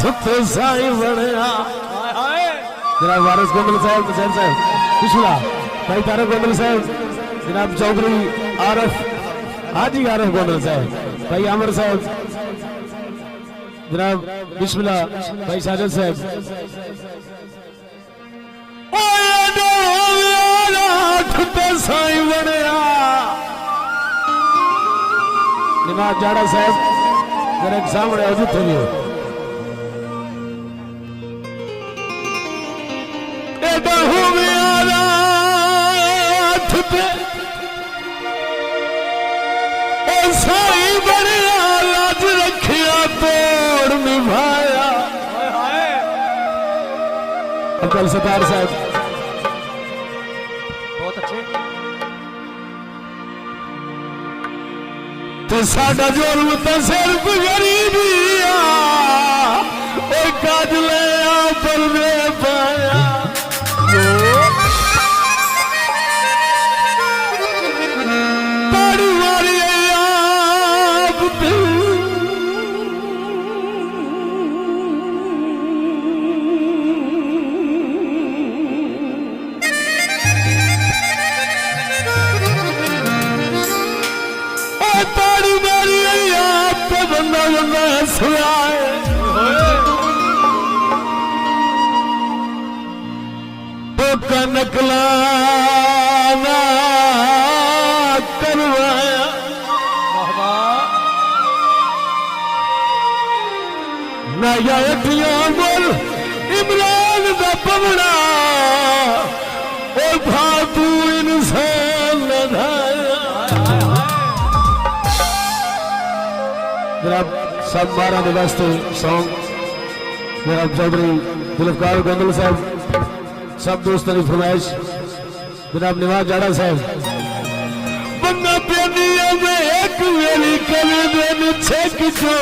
छुते साई बनया जनाब वारिस गोंदल साहब हुसैन साहब पिछला भाई तारक गोंदल साहब जनाब चौधरी आरफ हाजी आरफ गोंदल साहब भाई आमिर साहब जनाब बिस्मिल्लाह भाई साजिद साहब साई बनया निमाज जाड़ा साहब जरा सामने अजू थे साई बनया लाज रखिया तोड़ निभाया अब्दुल सत्तार साहब बहुत अच्छे तो साडा जुल्म तो सिर्फ गरीबी काज ले पर पाया ताड़ी मारी आप ताड़ी मारी आप बंदा बंदा सुनाए का नकला करवाया नया बोल इमरान का पवड़ा और फातू इंसान जनाब सब 12 वास्ते सॉन्ग जनाब चौधरी जुल्फकार गोंदल साहब सब दोस्तों की फरमाइश जनाब निवाज जाड़ा साहब बंदा पेनिया में एक वेली कभी दिन छेक जो